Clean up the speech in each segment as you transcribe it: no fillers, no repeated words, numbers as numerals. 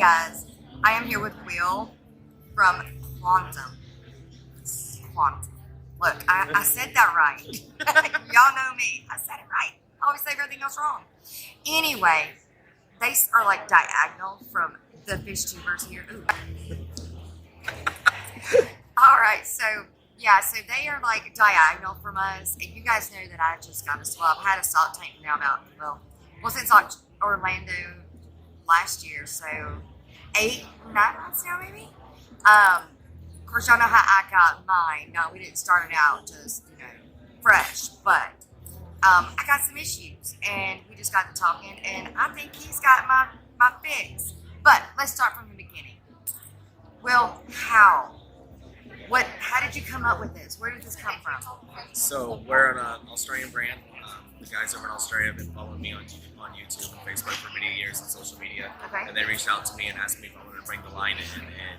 guys, I am here with Will from Quantum. Quantum. Look, I said that right. Y'all know me. I said it right. I always say everything else wrong. Anyway, they are like diagonal from the fish tubers here. Ooh. All right, so they are like diagonal from us. And you guys know that I just got a swap. I had a salt tank now since Orlando last year, so 8-9 months now maybe. Of course, y'all know how I got mine. No, we didn't start it out just fresh, but I got some issues, and we just got to talking, and I think he's got my fix. But let's start from the beginning. Well, how did you come up with this? Where did this come from? So we're an Australian brand. The guys over in Australia have been following me on YouTube and Facebook for many years and social media. Okay. And they reached out to me and asked me if I wanted to bring the line in, and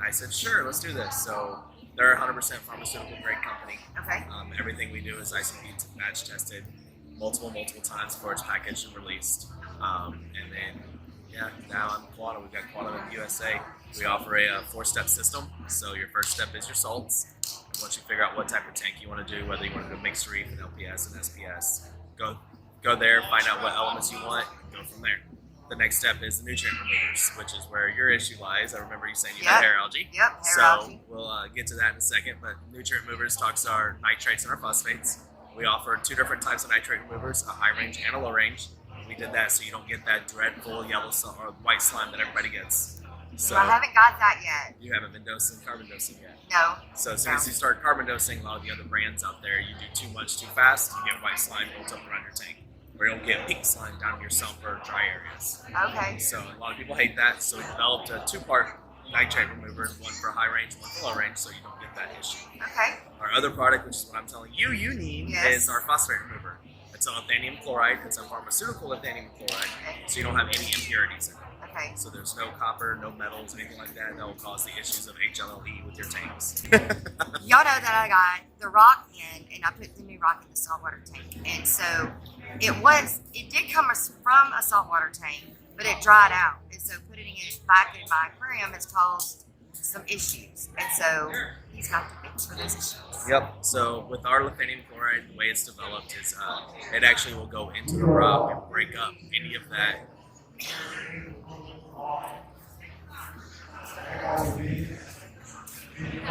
I said, sure, let's do this. So they're a 100% pharmaceutical grade company. Okay. Everything we do is ICP batch tested multiple times before it's packaged and released. And then, now I'm Quantum. We've got Quantum in the USA. We offer a 4-step system. So your first step is your salts. And once you figure out what type of tank you want to do, whether you want to do mixed reef, an LPS, and SPS, go there, find out what elements you want, and go from there. The next step is the nutrient removers, which is where your issue lies. I remember you saying you had hair algae. Yep, hair algae. We'll get to that in a second, but nutrient removers talks our nitrates and our phosphates. We offer 2 different types of nitrate removers, a high range and a low range. We did that so you don't get that dreadful yellow or white slime that everybody gets. So I haven't got that yet. You haven't been carbon dosing yet? No. So as soon as you start carbon dosing, a lot of the other brands out there, you do too much too fast, you get white slime built up around your tank. Or you'll get pink slime down in your sump or dry areas. Okay. So a lot of people hate that, so we developed a 2-part nitrate remover, one for high range, one for low range, so you don't get that issue. Okay. Our other product, which is what I'm telling you need, is our phosphate remover. It's an lanthanum chloride. It's a pharmaceutical lanthanum chloride, so you don't have any impurities in it. Okay. So there's no copper, no metals, anything like that that will cause the issues of HLLE with your tanks. Y'all know that I got the rock in, and I put the new rock in the saltwater tank. And so it did come from a saltwater tank, but it dried out. And so putting it back in my aquarium has caused some issues. And so he's got the fix for those issues. Yep. So with our lanthanum chloride, the way it's developed is it actually will go into the rock and break up any of that. I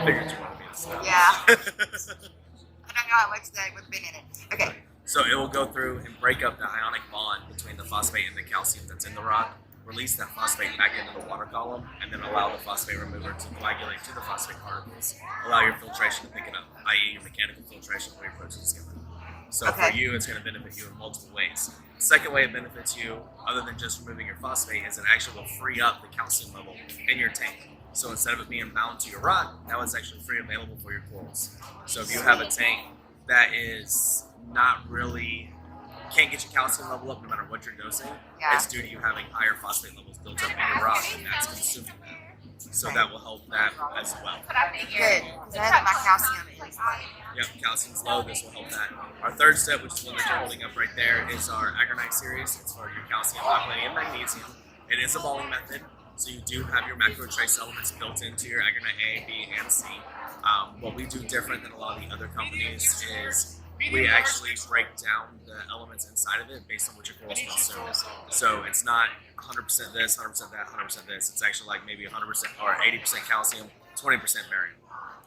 figured you wanted me to stop. Yeah. I don't know how much that would have been in it. Okay. So it will go through and break up the ionic bond between the phosphate and the calcium that's in the rock, release that phosphate back into the water column, and then allow the phosphate remover to coagulate to the phosphate particles, allow your filtration to pick it up, i.e. your mechanical filtration where your protein is given. So for you, it's going to benefit you in multiple ways. The second way it benefits you, other than just removing your phosphate, is it actually will free up the calcium level in your tank. So instead of it being bound to your rock, now it's actually free available for your corals. So if you have a tank that is not really, can't get your calcium level up no matter what you're dosing, it's due to you having higher phosphate levels built up in your rock, and that's consuming that. So that will help that as well. Good, because I have my calcium is low. Yep, calcium's low, this will help that. Our third step, which is one that you're holding up right there, is our Agronite series. It's for your calcium, alkalinity, and magnesium. It is a balling method, so you do have your macro trace elements built into your Agronite A, B, and C. What we do different than a lot of the other companies is we actually break down the elements inside of it based on what your corals consume. So it's not 100% this, 100% that, 100% this. It's actually like maybe 100% or 80% calcium, 20% barium,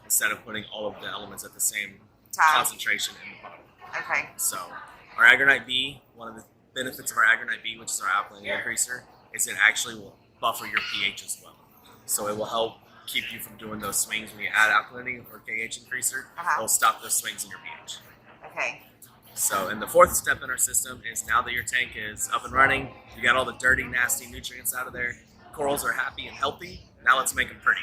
instead of putting all of the elements at the same concentration in the bottle. Okay. So our Agronite B, one of the benefits of our Agronite B, which is our alkalinity increaser, is it actually will buffer your pH as well. So it will help keep you from doing those swings when you add alkalinity or KH increaser. It'll stop those swings in your pH. Okay. So, and the fourth step in our system is now that your tank is up and running, you got all the dirty, nasty nutrients out of there, corals are happy and healthy, now let's make them pretty.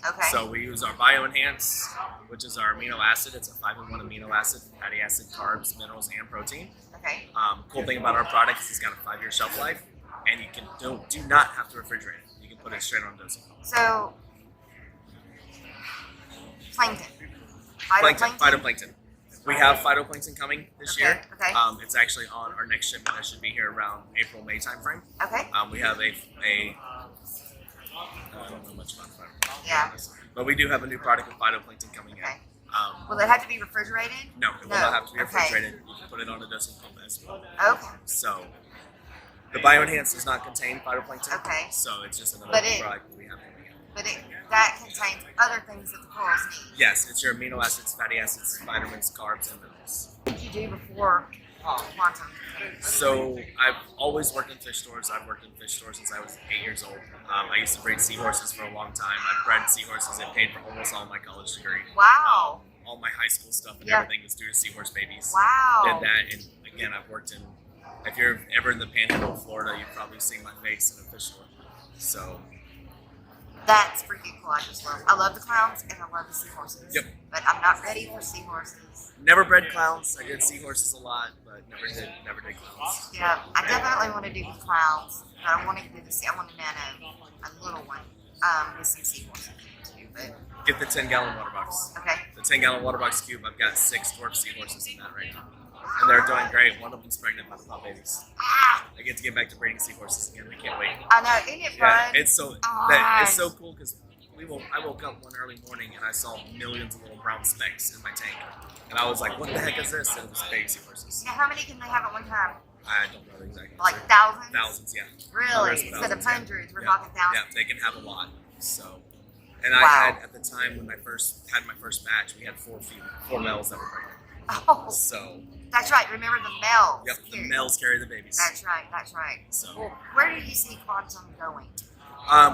Okay. So we use our Bio-Enhance, which is our amino acid. It's a 5-in-1 amino acid, fatty acid, carbs, minerals, and protein. Okay. Cool thing about our product is it's got a 5-year shelf life, and you can do not have to refrigerate it. You can put it straight on dosing. So, plankton. Phytoplankton. We have phytoplankton coming this year. Okay. It's actually on our next shipment that should be here around April, May timeframe. Okay. We have a I don't know much about phytoplankton. Yeah. But we do have a new product with phytoplankton coming in. Okay. Will it have to be refrigerated? No, it will not have to be Okay. refrigerated. You can put it on a dosing pump as well. Okay. So, the BioEnhance does not contain phytoplankton. Okay. So, it's just another But product that we have coming in. But that contains other things that the corals need. Yes, it's your amino acids, fatty acids, vitamins, carbs, and minerals. What did you do before quantum? So, I've always worked in fish stores. I've worked in fish stores since I was 8 years old. I used to breed seahorses for a long time. I've bred seahorses and paid for almost all my college degree. Wow. All my high school stuff and Yeah. everything was due to seahorse babies. Wow. Did that, and again, I've worked in. If you're ever in the Panhandle of Florida, you've probably seen my face in a fish store. So That's freaking cool. I love the clowns and I love the seahorses. Yep. But I'm not ready for seahorses. never bred clowns. I did seahorses a lot, but never did clowns. Yeah, I definitely want to do the clowns, but I want to do I want a nano, a little one, with some seahorses in it too. But Get the 10-gallon water box. okay. The 10-gallon water box cube. I've got 6 dwarf seahorses in that right now, and they're doing great. One of them's pregnant by the top babies. Ah, I get to get back to breeding seahorses again. I can't wait. I know, isn't it Yeah, fun? it's so it's so cool because I woke up one early morning and I saw millions of little brown specks in my tank, and I was like, "What the heck is this?" And it was baby seahorses. Now, how many can they have at one time? I don't know the exact Like answer. thousands? Thousands, yeah. Really? Hundreds of Instead of thousands, yeah. hundreds, we're Yeah. talking Yeah, thousands. they can have a lot. So, and Wow. I had at the time when I first had my first batch, we had 4 males that were pregnant. Oh, So, that's right. Remember the males. yep, the carry- males carry the babies. That's right. That's right. So, Well, where do you see quantum going?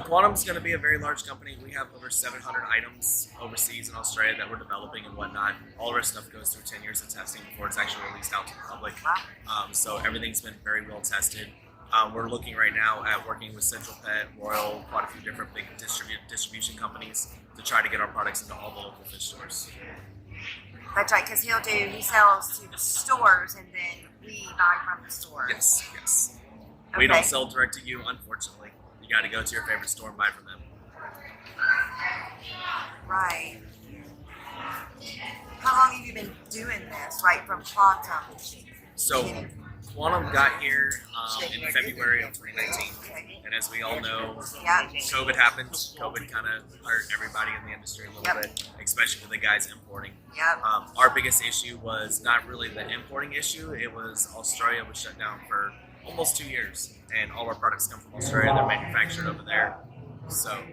Quantum's going to be a very large company. We have over 700 items overseas in Australia that we're developing and whatnot. All of our stuff goes through 10 years of testing before it's actually released out to the public. Wow. So everything's been very well tested. We're looking right now at working with Central Pet, Royal, quite a few different big distribution companies to try to get our products into all the local fish stores. That's right, because he sells to the stores and then we buy from the store. Yes, yes. Okay. We don't sell direct to you, unfortunately. You got to go to your favorite store and buy from them. Right. How long have you been doing this, right, from quantum? So, Quantum got here in February of 2019. Okay. And as we all know, Yeah. COVID happened. COVID kind of hurt everybody in the industry a little Yep. bit, especially for the guys importing. Yep. Our biggest issue was not really the importing issue. It was Australia was shut down for almost 2 years, and all our products come from Australia. They're manufactured over there. So,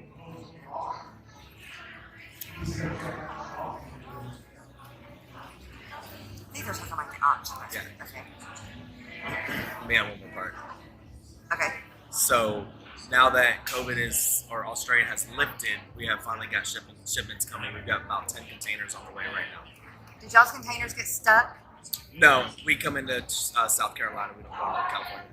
These are something like the options. Yeah. Okay. we have one more part. Okay. So now that Australia has lifted, we have finally got shipments coming. We've got about 10 containers on the way right now. Did y'all's containers get stuck? No, we come into South Carolina. We don't go to California.